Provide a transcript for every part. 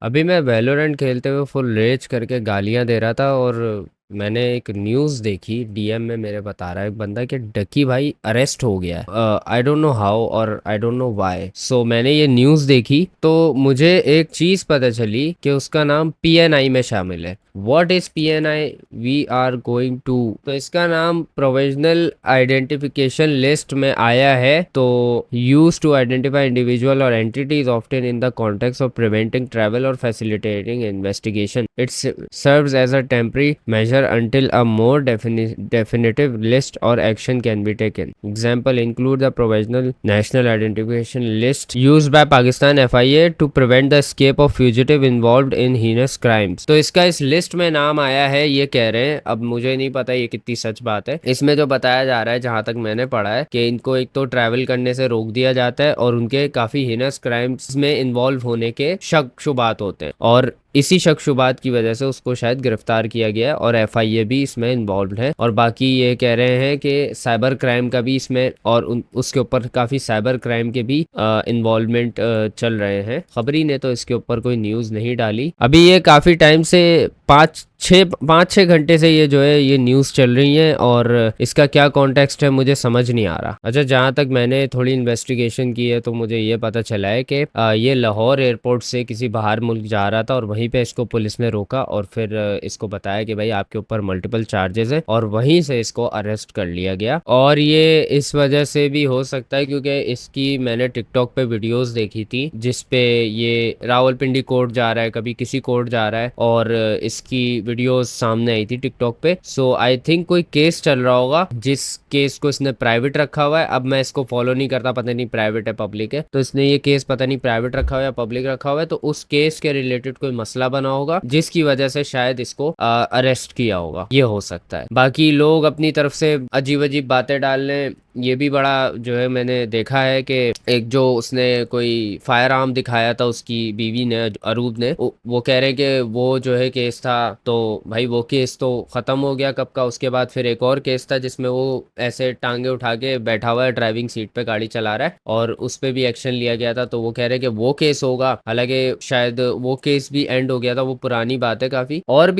अभी मैं वैलोरेंट खेलते हुए फुल रेज करके गालियां दे रहा था और मैंने एक न्यूज़ देखी डीएम में मेरे बता रहा है एक बंदा कि डकी भाई अरेस्ट हो गया है। आई डोंट नो हाउ और आई डोंट नो व्हाई। सो मैंने ये न्यूज़ देखी तो मुझे एक चीज़ पता चली कि उसका नाम पीएनआई में शामिल है। What is PNI we are going to, तो इसका नाम प्रोविजनल आइडेंटिफिकेशन लिस्ट में आया है। तो यूज टू आइडेंटिफाई इंडिविजुअल और entities often in the context of preventing travel और facilitating investigation. It serves as a temporary measure until a more definitive list or action can be taken. Example include the provisional national identification list used by Pakistan FIA to prevent the escape of fugitive involved in heinous crimes. तो इसका इस list में नाम आया है, ये कह रहे हैं। अब मुझे नहीं पता ये कितनी सच बात है। इसमें जो बताया जा रहा है, जहां तक मैंने पढ़ा है, कि इनको एक तो ट्रैवल करने से रोक दिया जाता है और उनके काफी हीनस क्राइम्स में इन्वॉल्व होने के शक शुबात होते हैं और इसी शक शुबात की वजह से उसको शायद गिरफ्तार किया गया है और एफआईए भी इसमें इन्वॉल्व है। और बाकी ये कह रहे हैं कि साइबर क्राइम का भी इसमें और उसके ऊपर काफ़ी साइबर क्राइम के भी इन्वॉल्वमेंट चल रहे हैं। खबरी ने तो इसके ऊपर कोई न्यूज़ नहीं डाली। अभी ये काफ़ी टाइम से पाँच छः घंटे से ये जो है ये न्यूज़ चल रही है और इसका क्या कॉन्टेक्स्ट है मुझे समझ नहीं आ रहा। अच्छा, जहाँ तक मैंने थोड़ी इन्वेस्टिगेशन की है तो मुझे ये पता चला है कि ये लाहौर एयरपोर्ट से किसी बाहर मुल्क जा रहा था और वहीं पे इसको पुलिस ने रोका और फिर इसको बताया कि भाई आपके ऊपर मल्टीपल चार्जेस है और वहीं से इसको अरेस्ट कर लिया गया। और ये इस वजह से भी हो सकता है क्योंकि इसकी मैंने टिकटॉक पे वीडियोस देखी थी जिसपे ये रावलपिंडी कोर्ट जा रहा है, कभी किसी कोर्ट जा रहा है और इसकी वीडियोस सामने आई थी टिकटॉक पे। सो आई थिंक कोई केस चल रहा होगा जिस केस को इसने प्राइवेट रखा हुआ है। अब मैं इसको फॉलो नहीं करता, पता नहीं प्राइवेट है पब्लिक है, तो इसने ये केस पता नहीं प्राइवेट रखा हुआ है या पब्लिक रखा हुआ है। तो उस केस के रिलेटेड कोई मसला बना होगा जिसकी वजह से शायद इसको अरेस्ट किया होगा, ये हो सकता है। बाकी लोग अपनी तरफ से अजीब अजीब बातें डाल रहे हैं। ये भी बड़ा जो है मैंने देखा है कि एक जो उसने कोई फायर आर्म दिखाया था उसकी बीवी ने, अरूब ने, वो कह रहे कि वो जो है केस था। तो भाई वो केस तो खत्म हो गया कब का। उसके बाद फिर एक और केस था जिसमें वो ऐसे टांगे उठा के बैठा हुआ है ड्राइविंग सीट पे, गाड़ी चला रहा है और उस पे भी एक्शन लिया गया था। तो वो कह रहे कि वो केस होगा, हालांकि शायद वो केस भी एंड हो गया था, वो पुरानी बात है काफी। और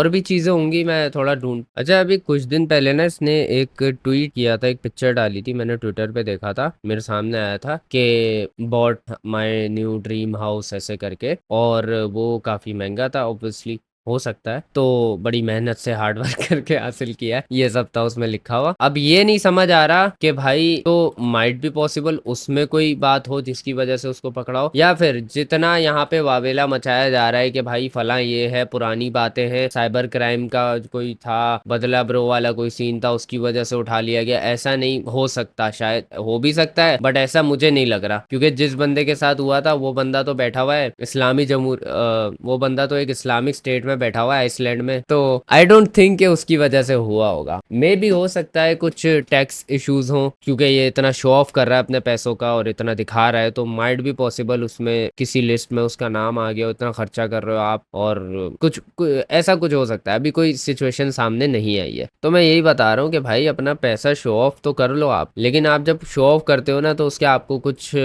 भी चीजें होंगी, मैं थोड़ा ढूंढ। अच्छा, अभी कुछ दिन पहले ना इसने एक ट्वीट किया था, एक पिक्चर डाली थी, मैंने ट्विटर पे देखा था, मेरे सामने आया था कि bought my new dream house ऐसे करके, और वो काफी महंगा था ऑब्वियसली, हो सकता है तो बड़ी मेहनत से हार्ड वर्क करके हासिल किया है, ये सब था उसमें लिखा हुआ। अब ये नहीं समझ आ रहा कि भाई तो माइट बी पॉसिबल उसमें कोई बात हो जिसकी वजह से उसको पकड़ाओ, या फिर जितना यहाँ पे वावेला मचाया जा रहा है कि भाई फला ये है, पुरानी बातें हैं, साइबर क्राइम का कोई था, बदला ब्रो वाला कोई सीन था, उसकी वजह से उठा लिया गया, ऐसा नहीं हो सकता। शायद हो भी सकता है बट ऐसा मुझे नहीं लग रहा, क्योंकि जिस बंदे के साथ हुआ था वो बंदा तो बैठा हुआ है इस्लामी वो बंदा तो एक इस्लामिक स्टेट में बैठा हुआ है आइसलैंड में। तो आई डोंट थिंक कि उसकी वजह से हुआ होगा। मे भी हो सकता है कुछ टैक्स इश्यूज हो, क्योंकि ये इतना शो ऑफ कर रहा है अपने पैसों का और इतना दिखा रहा है, तो माइट भी पॉसिबल उसमें किसी लिस्ट में उसका नाम आ गया, इतना खर्चा कर रहे हो आप और ऐसा कुछ हो सकता है। अभी कोई सिचुएशन सामने नहीं आई है, तो मैं यही बता रहा हूँ कि भाई अपना पैसा शो ऑफ तो कर लो आप, लेकिन आप जब शो ऑफ करते हो ना तो उसके आपको कुछ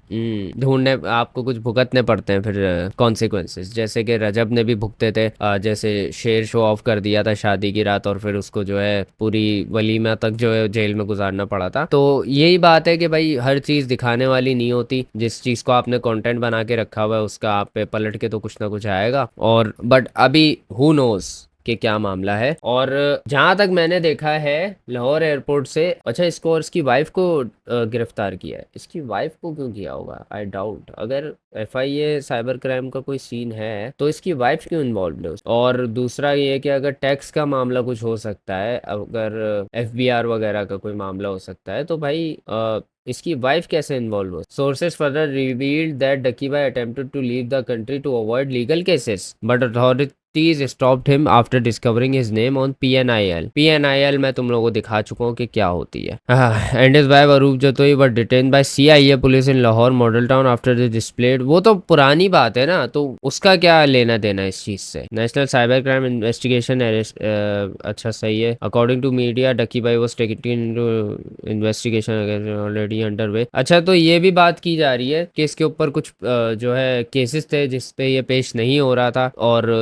ढूंढने, आपको कुछ भुगतने पड़ते हैं फिर कॉन्सिक्वेंसेस, जैसे कि रजब ने भी भुगते थे। जैसे शेर शो ऑफ कर दिया था शादी की रात और फिर उसको जो है पूरी वलीमा तक जो है जेल में गुजारना पड़ा था। तो यही बात है कि भाई हर चीज़ दिखाने वाली नहीं होती, जिस चीज़ को आपने कंटेंट बना के रखा हुआ है उसका आप पे पलट के तो कुछ ना कुछ आएगा। और बट अभी हु नोज कि क्या मामला है। और जहां तक मैंने देखा है लाहौर एयरपोर्ट से, अच्छा इसको और इसकी वाइफ को गिरफ्तार किया है। इसकी वाइफ को क्यों किया होगा, आई डाउट। अगर एफआईए साइबर क्राइम का कोई सीन है तो इसकी वाइफ क्यों इन्वॉल्व है और दूसरा ये कि अगर टैक्स का मामला कुछ हो सकता है, अगर एफबीआर वगैरह का कोई मामला हो सकता है, तो भाई इसकी वाइफ कैसे इन्वॉल्व हो। Sources further revealed that Ducky Bhai attempted to leave the country to avoid legal cases but authorities stopped him after discovering his name on PNIL. PNIL मैं तुम लोगों को दिखा चुका हूँ कि क्या होती है। And his wife Arup Jatoi were detain by CIA police in Lahore Model Town after the displayed. वो तो पुरानी बात है ना, तो उसका क्या लेना देना इस चीज से। नेशनल साइबर क्राइम इन्वेस्टिगेशन अच्छा सही है। अकॉर्डिंग टू मीडिया डकी भाई was taken investigation already under way. अच्छा, तो ये भी बात की जा रही है कि इसके ऊपर कुछ जो है केसेस थे जिस पे ये पेश नहीं हो रहा था, और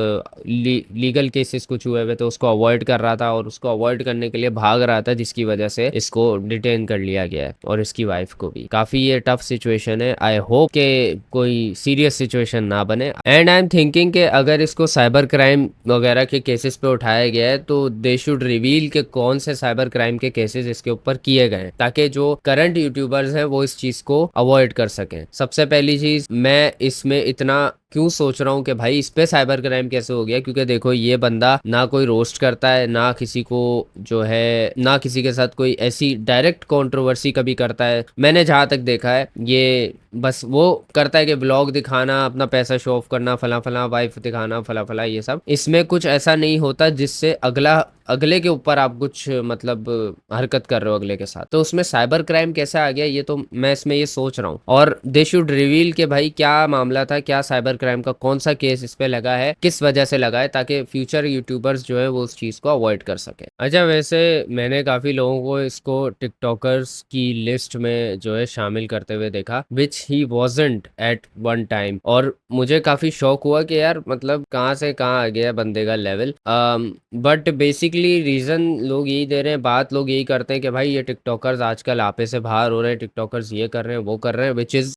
लीगल केसेस कुछ हुए हुए तो उसको अवॉइड कर रहा था, और उसको अवॉइड करने के लिए भाग रहा था, जिसकी वजह से इसको डिटेन कर लिया गया है, और इसकी वाइफ को भी। काफी ये टफ सिचुएशन है। आई होप के कोई सीरियस सिचुएशन ना बने। एंड आई एम थिंकिंग कि अगर इसको साइबर क्राइम वगैरह के केसेस पे उठाया गया है तो दे शुड रिवील के कौन से साइबर क्राइम के केसेस इसके ऊपर किए गए हैं, ताकि जो करंट यूट्यूबर्स हैं वो इस चीज को अवॉइड कर सकें। सबसे पहली चीज, मैं इसमें इतना क्यों सोच रहा हूँ कि भाई इस पे साइबर क्राइम कैसे हो गया, क्योंकि देखो ये बंदा ना कोई रोस्ट करता है, ना किसी को जो है, ना किसी के साथ कोई ऐसी डायरेक्ट कंट्रोवर्सी कभी करता है। मैंने जहाँ तक देखा है ये बस वो करता है कि ब्लॉग दिखाना, अपना पैसा शो ऑफ करना, फला फला वाइफ दिखाना, फला फला, ये सब। इसमें कुछ ऐसा नहीं होता जिससे अगले के ऊपर आप कुछ मतलब हरकत कर रहे हो अगले के साथ। तो उसमें साइबर क्राइम कैसे आ गया, ये तो मैं इसमें ये सोच रहा हूँ। और दे शुड रिवील के भाई क्या मामला था, क्या साइबर क्राइम का कौन सा केस इस पे लगा है, किस वजह से लगा है, ताकि फ्यूचर यूट्यूबर्स जो है वो उस चीज को अवॉइड कर सके। अच्छा, वैसे मैंने काफी लोगों को इसको टिकटॉकर्स की लिस्ट में जो है शामिल करते हुए देखा, विच ही वॉजंट एट वन टाइम। और मुझे काफी शौक हुआ कि यार मतलब कहाँ से कहाँ आ गया बंदे का लेवल। बट बेसिकली रीजन लोग यही दे रहे हैं, बात लोग यही करते हैं कि भाई ये टिकटॉकर्स आजकल आपे से बाहर हो रहे हैं, टिकटॉकर्स ये कर रहे हैं, वो कर रहे हैं, which is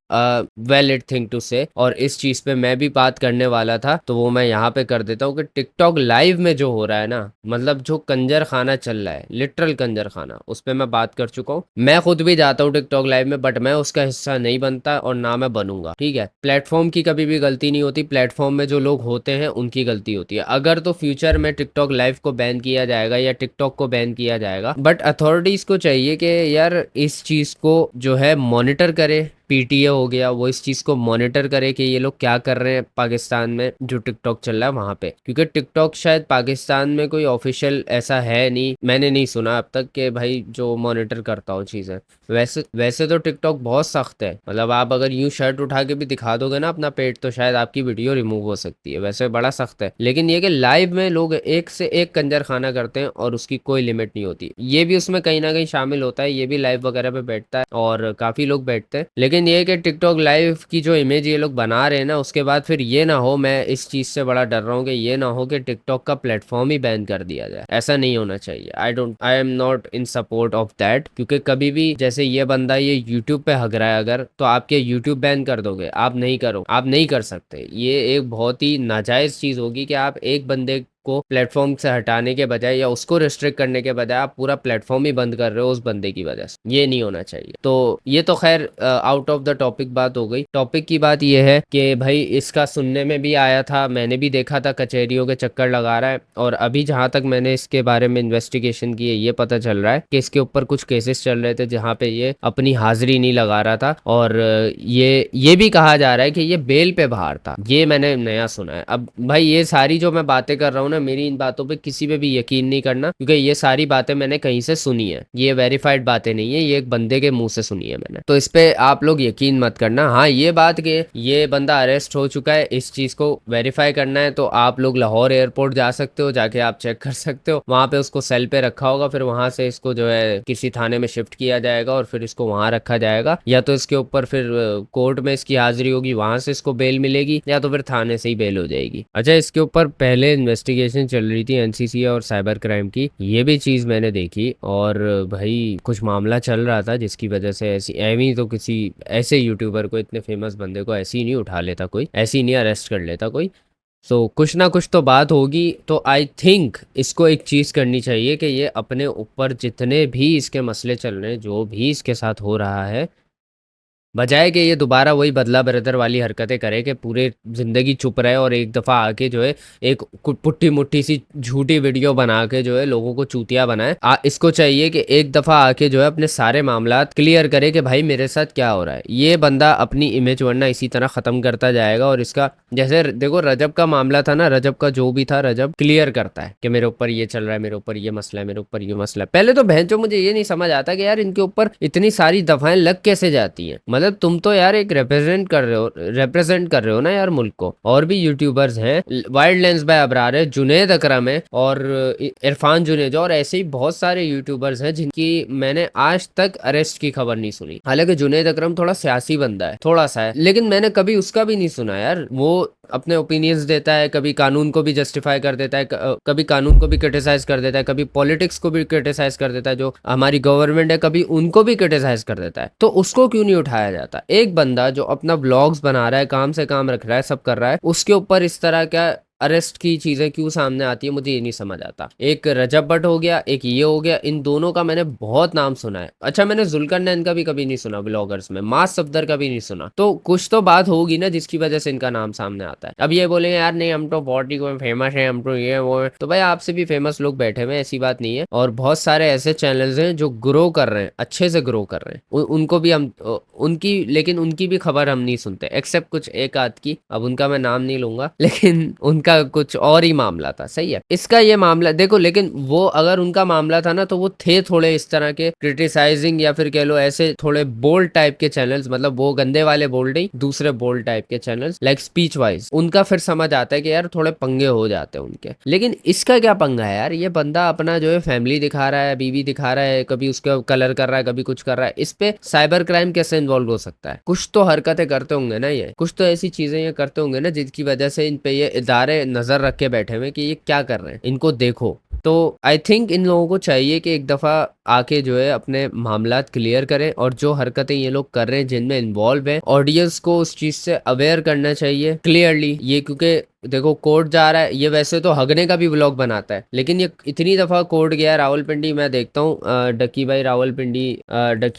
valid thing to say. और इस चीज पे मैं भी बात करने वाला था, तो वो मैं यहाँ पे कर देता हूँ कि टिकटॉक लाइव में जो हो रहा है ना, मतलब जो कंजर खाना चल रहा है, लिटरल कंजर खाना, उस पर मैं बात कर चुका हूँ। मैं खुद भी जाता हूँ टिकटॉक लाइव में, बट मैं उसका हिस्सा नहीं बनता और ना मैं बनूंगा, ठीक है। प्लेटफॉर्म की कभी भी गलती नहीं होती, प्लेटफॉर्म में जो लोग होते हैं उनकी गलती होती है। अगर तो फ्यूचर में टिकटॉक लाइव को बैन किया जाएगा या टिकटॉक को बैन किया जाएगा, बट अथॉरिटीज को चाहिए कि यार इस चीज को जो है मॉनिटर करे। पीटीए हो गया, वो इस चीज को मॉनिटर करे कि ये लोग क्या कर रहे हैं पाकिस्तान में जो टिकटॉक चल रहा है वहां पे, क्योंकि टिकटॉक शायद पाकिस्तान में कोई ऑफिशियल ऐसा है नहीं, मैंने नहीं सुना अब तक कि भाई जो मॉनिटर करता हो चीजें। वैसे तो टिकटॉक बहुत सख्त है, मतलब आप अगर यूं शर्ट उठा के भी दिखा दोगे ना अपना पेट तो शायद आपकी वीडियो रिमूव हो सकती है, वैसे बड़ा सख्त है। लेकिन ये कि लाइव में लोग एक से एक कंजर खाना करते हैं और उसकी कोई लिमिट नहीं होती, ये भी उसमें कहीं ना कहीं शामिल होता है, ये भी लाइव वगैरह पे बैठता है और काफी लोग बैठते हैं। लेकिन ये कि टिकटॉक लाइव की जो इमेज ये लोग बना रहे हैं ना, उसके बाद फिर ये ना हो, मैं इस चीज से बड़ा डर रहा हूँ कि ये ना हो कि टिकटॉक का प्लेटफॉर्म ही बैन कर दिया जाए। ऐसा नहीं होना चाहिए। I am not in support of that, क्योंकि कभी भी जैसे ये बंदा ये यूट्यूब पे हग रहा है अगर, तो आपके यूट्यूब बैन कर दोगे, आप नहीं कर सकते। ये एक बहुत ही नाजायज चीज होगी कि आप एक बंदे को प्लेटफॉर्म से हटाने के बजाय या उसको रिस्ट्रिक्ट करने के बजाय आप पूरा प्लेटफॉर्म ही बंद कर रहे हो उस बंदे की वजह से। ये नहीं होना चाहिए। तो ये तो खैर आउट ऑफ द टॉपिक बात हो गई। टॉपिक की बात ये है कि भाई इसका सुनने में भी आया था, मैंने भी देखा था कचहरियों के चक्कर लगा रहा है, और अभी जहां तक मैंने इसके बारे में इन्वेस्टिगेशन की है ये पता चल रहा है कि इसके ऊपर कुछ केसेस चल रहे थे जहाँ पे ये अपनी हाजिरी नहीं लगा रहा था, और ये भी कहा जा रहा है कि ये बेल पे बाहर था। ये मैंने नया सुना है। अब भाई ये सारी जो मैं बातें कर रहा हूँ ना, मेरी इन बातों पे किसी पे भी यकीन नहीं करना, क्योंकि ये सारी बातें मैंने कहीं से सुनी है, ये वेरीफाइड बातें नहीं है, ये एक बंदे के मुंह से सुनी है मैंने, तो इस पे आप लोग यकीन मत करना। हाँ, ये बात कि ये बंदा अरेस्ट हो चुका है, इस चीज को वेरीफाई करना है तो आप लोग लाहौर एयरपोर्ट जा सकते हो, जाके आप चेक कर सकते हो, वहां पे उसको सेल पे रखा होगा, फिर वहां से इसको जो है किसी थाने में शिफ्ट किया जाएगा और फिर इसको वहां रखा जाएगा, या तो इसके ऊपर फिर कोर्ट में इसकी हाजिरी होगी, वहां से इसको बेल मिलेगी, या तो फिर थाने से ही बेल हो जाएगी। अच्छा, इसके ऊपर पहले इन्वेस्टिगेशन चल रही थी एनसीसी और साइबर क्राइम की, ये भी चीज मैंने देखी, और भाई कुछ मामला चल रहा था जिसकी वजह से ऐसी एवी तो किसी ऐसे यूट्यूबर को, इतने फेमस बंदे को ऐसे ही नहीं उठा लेता कोई, ऐसे ही नहीं अरेस्ट कर लेता कोई। तो कुछ ना कुछ तो बात होगी। तो आई थिंक इसको एक चीज़ करनी चाहिए कि ये अपने ऊपर जितने भी इसके मसले चल रहे हैं, जो भी इसके साथ हो रहा है, बजाय कि ये दोबारा वही बदला ब्रदर वाली हरकतें करे कि पूरे ज़िंदगी चुप रहे और एक दफ़ा आके जो है एक पुट्ठी मुट्ठी सी झूठी वीडियो बना के जो है लोगों को चूतिया बनाए। इसको चाहिए कि एक दफ़ा आके जो है अपने सारे मामलात क्लियर करे कि भाई मेरे साथ क्या हो रहा है। ये बंदा अपनी इमेज वरना इसी तरह ख़त्म करता जाएगा। और इसका जैसे देखो रजब का मामला था ना, रजब का जो भी था रजब क्लियर करता है कि मेरे ऊपर ये चल रहा है, मेरे ऊपर ये मसला है, मेरे ऊपर ये मसला है। पहले तो बहन जो मुझे ये नहीं समझ आता कि यार इनके ऊपर इतनी सारी दफाएं लग कैसे जाती हैं। मतलब तुम तो यार एक रिप्रेजेंट कर रहे हो ना यार मुल्क को। और भी यूट्यूबर्स हैं, वाइल्ड लेंस बाय अबरार है, जुनेद अकरम है और इरफान जुनेजो और ऐसे ही बहुत सारे यूट्यूबर्स हैं जिनकी मैंने आज तक अरेस्ट की खबर नहीं सुनी। हालांकि जुनेद अकरम थोड़ा सियासी बंदा है, थोड़ा सा है, लेकिन मैंने कभी उसका भी नहीं सुना यार। वो अपने ओपिनियंस देता है, कभी कानून को भी जस्टिफाई कर देता है, कभी कानून को भी क्रिटिसाइज कर देता है, कभी पॉलिटिक्स को भी क्रिटिसाइज कर देता है, जो हमारी गवर्नमेंट है कभी उनको भी क्रिटिसाइज कर देता है। तो उसको क्यों नहीं उठाया जाता? एक बंदा जो अपना ब्लॉग्स बना रहा है, काम से काम रख रहा है, सब कर रहा है, उसके ऊपर इस तरह का अरेस्ट की चीजें क्यों सामने आती है, मुझे ये नहीं समझ आता। एक रजब भट्ट हो गया, एक ये हो गया, इन दोनों का मैंने बहुत नाम सुना है। अच्छा मैंने जुल्करनैन का भी कभी नहीं सुना ब्लॉगर्स में, मास सफदर का भी नहीं सुना। तो कुछ तो बात होगी ना जिसकी वजह से इनका नाम सामने आता है। अब ये बोलेंगे यार नहीं हम तो बहुत ही फेमस है, हम तो ये वो है। तो भाई आपसे भी फेमस लोग बैठे हुए हैं, ऐसी बात नहीं है। और बहुत सारे ऐसे चैनल्स हैं जो ग्रो कर रहे हैं, अच्छे से ग्रो कर रहे हैं, उनको भी हम लेकिन उनकी भी खबर हम नहीं सुनते, एक्सेप्ट कुछ एक आध की। अब उनका मैं नाम नहीं लूंगा, लेकिन उनका कुछ और ही मामला था। सही है, इसका ये मामला देखो, लेकिन वो अगर उनका मामला था ना तो वो थे थोड़े इस तरह के क्रिटिसाइजिंग या फिर कह लो ऐसे थोड़े बोल्ड टाइप के चैनल्स। मतलब वो गंदे वाले बोल्ड नहीं, दूसरे बोल्ड टाइप के चैनल्स लाइक स्पीच वाइज, उनका फिर समझ आता है कि यार थोड़े पंगे हो जाते हैं उनके। लेकिन इसका क्या पंगा है यार? ये बंदा अपना जो है फैमिली दिखा रहा है, बीवी दिखा रहा है, कभी उसका कलर कर रहा है, कभी कुछ कर रहा है। इस पे साइबर क्राइम कैसे इन्वॉल्व हो सकता है? कुछ तो हरकतें करते होंगे ना, ये कुछ तो ऐसी चीजें ये करते होंगे ना जिसकी वजह से इन पे ये इदारे नजर रख के बैठे हुए कि ये क्या कर रहे हैं, इनको देखो। तो आई थिंक इन लोगों को चाहिए कि एक दफ़ा आके जो है अपने मामलात क्लियर करें और जो हरकतें ये लोग कर रहे हैं जिनमें इन्वॉल्व हैं ऑडियंस को उस चीज़ से अवेयर करना चाहिए क्लियरली। ये क्योंकि देखो कोर्ट जा रहा है, ये वैसे तो हगने का भी व्लॉग बनाता है, लेकिन ये इतनी दफ़ा कोर्ट गया है रावलपिंडी। मैं देखता हूँ डक्की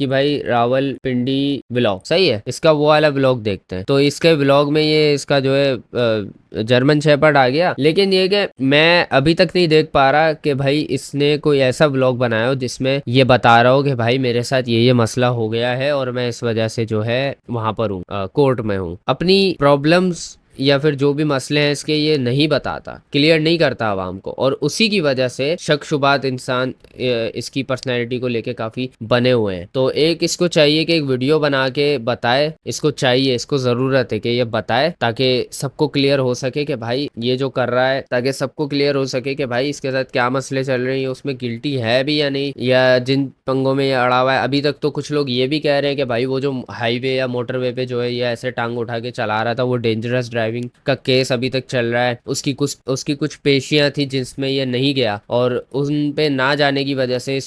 भाई रावलपिंडी व्लॉग, सही है, इसका वो वाला व्लॉग देखते हैं। तो इसके व्लॉग में ये इसका जो है जर्मन शेपर्ड आ गया। लेकिन ये कि मैं अभी तक नहीं देख पा रहा कि भाई इसने कोई ऐसा व्लॉग बनाया हो जिसमें ये बता रहा हो कि भाई मेरे साथ ये मसला हो गया है और मैं इस वजह से जो है वहां पर हूँ, कोर्ट में हूँ। अपनी प्रॉब्लम्स या फिर जो भी मसले हैं इसके ये नहीं बताता, क्लियर नहीं करता आवाम को, और उसी की वजह से शक शुबात इंसान इसकी पर्सनैलिटी को लेके काफ़ी बने हुए हैं। तो एक इसको चाहिए कि एक वीडियो बना के बताए, इसको चाहिए, इसको ज़रूरत है कि ये बताए ताकि सबको क्लियर हो सके कि भाई ये जो कर रहा है, ताकि सबको क्लियर हो सके कि भाई इसके साथ क्या मसले चल रहे हैं, उसमें गिल्टी है भी या नहीं, या जिन पंगों में ये अड़ा हुआ है। अभी तक तो कुछ लोग ये भी कह रहे हैं कि भाई वो जो हाईवे या मोटरवे पे जो है ये ऐसे टांग उठा के चला रहा था, वो डेंजरस ड्राइविंग का केस अभी तक चल रहा है। उसकी कुछ पेशियां थी जिसमें ये नहीं गया और उन पे ना जाने की वजह से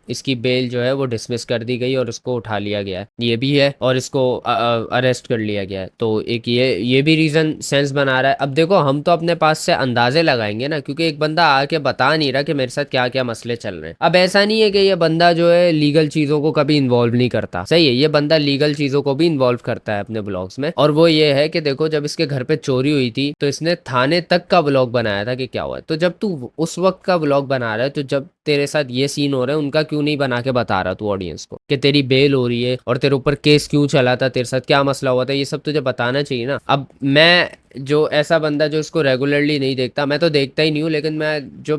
इसकी बेल जो है वो डिसमिस कर दी गई और उसको उठा लिया गया है, ये भी है, और इसको अरेस्ट कर लिया गया है। तो एक ये भी रीज़न सेंस बना रहा है। अब देखो हम तो अपने पास से अंदाजे लगाएंगे ना, क्योंकि एक बंदा आके बता नहीं रहा कि मेरे साथ क्या क्या मसले चल रहे हैं। अब ऐसा नहीं है कि ये बंदा जो है लीगल चीज़ों को कभी इन्वॉल्व नहीं करता, सही है, ये बंदा लीगल चीज़ों को भी इन्वॉल्व करता है अपने ब्लॉग्स में। और वो ये है कि देखो जब इसके घर पे चोरी हुई थी तो इसने थाने तक का ब्लॉग बनाया था कि क्या हुआ। तो जब तू उस वक्त का ब्लॉग बना रहा है, तो जब तेरे साथ ये सीन हो रहा है उनका क्यों नहीं बना के बता रहा तू ऑडियंस को कि तेरी बेल हो रही है और तेरे ऊपर केस क्यों चला था, तेरे साथ क्या मसला हुआ था, ये सब तुझे बताना चाहिए ना। अब मैं जो ऐसा बंदा जो इसको रेगुलरली नहीं देखता, मैं तो देखता ही नहीं हूँ, लेकिन मैं जो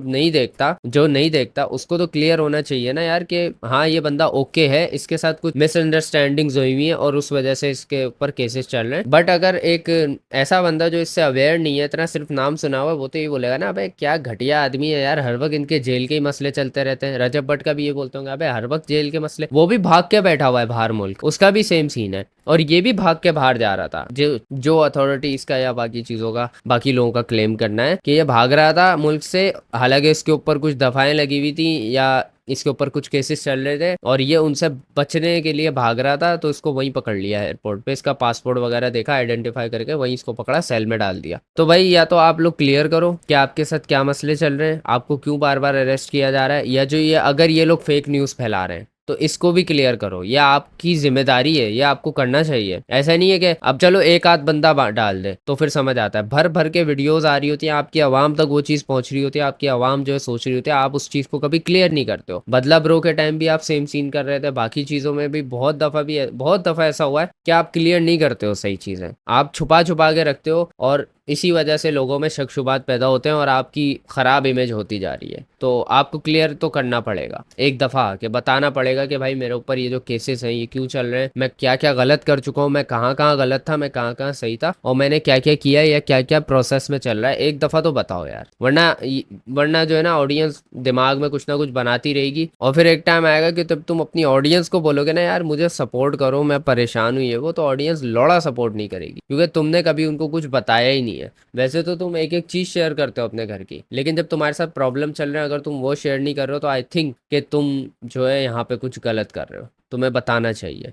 नहीं देखता उसको तो क्लियर होना चाहिए ना यार कि हाँ ये बंदा ओके है, इसके साथ कुछ मिसअंडरस्टैंडिंग्स हुई हुई है और उस वजह से इसके ऊपर केसेस चल रहे हैं। बट अगर एक ऐसा बंदा जो इससे अवेयर नहीं है, इतना सिर्फ नाम सुना हुआ, वो तो ये बोलेगा ना अबे क्या घटिया आदमी है यार, हर वक्त इनके जेल के ही मसले चलते रहते हैं। रजब भट्ट का भी ये बोलते होंगे अबे हर वक्त जेल के मसले, वो भी भाग के बैठा हुआ है बाहर मुल्क, उसका भी सेम सीन है और ये भी भाग के बाहर जा रहा था। जो अथॉरिटीज का या बाकी चीजों का, बाकी लोगों का क्लेम करना है कि ये भाग रहा था मुल्क से, हालांकि इसके ऊपर कुछ दफाएं लगी हुई थी या इसके ऊपर कुछ केसेस चल रहे थे और ये उनसे बचने के लिए भाग रहा था। तो इसको वहीं पकड़ लिया एयरपोर्ट पे, इसका पासपोर्ट वगैरह देखा, आइडेंटिफाई करके वहीं इसको पकड़ा, सेल में डाल दिया। तो भाई या तो आप लोग क्लियर करो कि आपके साथ क्या मसले चल रहे हैं, आपको क्यों बार बार अरेस्ट किया जा रहा है, या जो ये अगर ये लोग फेक न्यूज़ फैला रहे हैं तो इसको भी क्लियर करो, ये आपकी जिम्मेदारी है, ये आपको करना चाहिए। ऐसा नहीं है कि अब चलो एक आध बंदा डाल दे तो फिर समझ आता है, भर भर के वीडियोस आ रही होती है, आपकी आवाम तक वो चीज़ पहुंच रही होती है, आपकी आवाम जो है सोच रही होती है, आप उस चीज़ को कभी क्लियर नहीं करते हो। बदला ब्रो के टाइम भी आप सेम सीन कर रहे थे, बाकी चीज़ों में भी बहुत दफ़ा ऐसा हुआ है कि आप क्लियर नहीं करते हो सही चीज़ें, आप छुपा छुपा के रखते हो, और इसी वजह से लोगों में शक शुबात पैदा होते हैं और आपकी ख़राब इमेज होती जा रही है। तो आपको क्लियर तो करना पड़ेगा, एक दफ़ा आके बताना पड़ेगा कि भाई मेरे ऊपर ये जो केसेस हैं ये क्यों चल रहे हैं, मैं क्या क्या गलत कर चुका हूँ, मैं कहाँ कहाँ गलत था, मैं कहाँ कहाँ सही था, और मैंने क्या क्या किया या क्या क्या प्रोसेस में चल रहा है। एक दफ़ा तो बताओ यार, वरना जो है ना ऑडियंस दिमाग में कुछ ना कुछ बनाती रहेगी, और फिर एक टाइम आएगा कि तब तुम अपनी ऑडियंस को बोलोगे ना यार मुझे सपोर्ट करो, मैं परेशान हूँ ये वो, तो ऑडियंस लौड़ा सपोर्ट नहीं करेगी, क्योंकि तुमने कभी उनको कुछ बताया ही नहीं है। वैसे तो तुम एक एक चीज़ शेयर करते हो अपने घर की, लेकिन जब तुम्हारे साथ प्रॉब्लम चल रहे हैं अगर तुम वो शेयर नहीं कर रहे हो तो आई थिंक कि तुम जो है यहाँ पे कुछ गलत कर रहे हो, तुम्हें बताना चाहिए।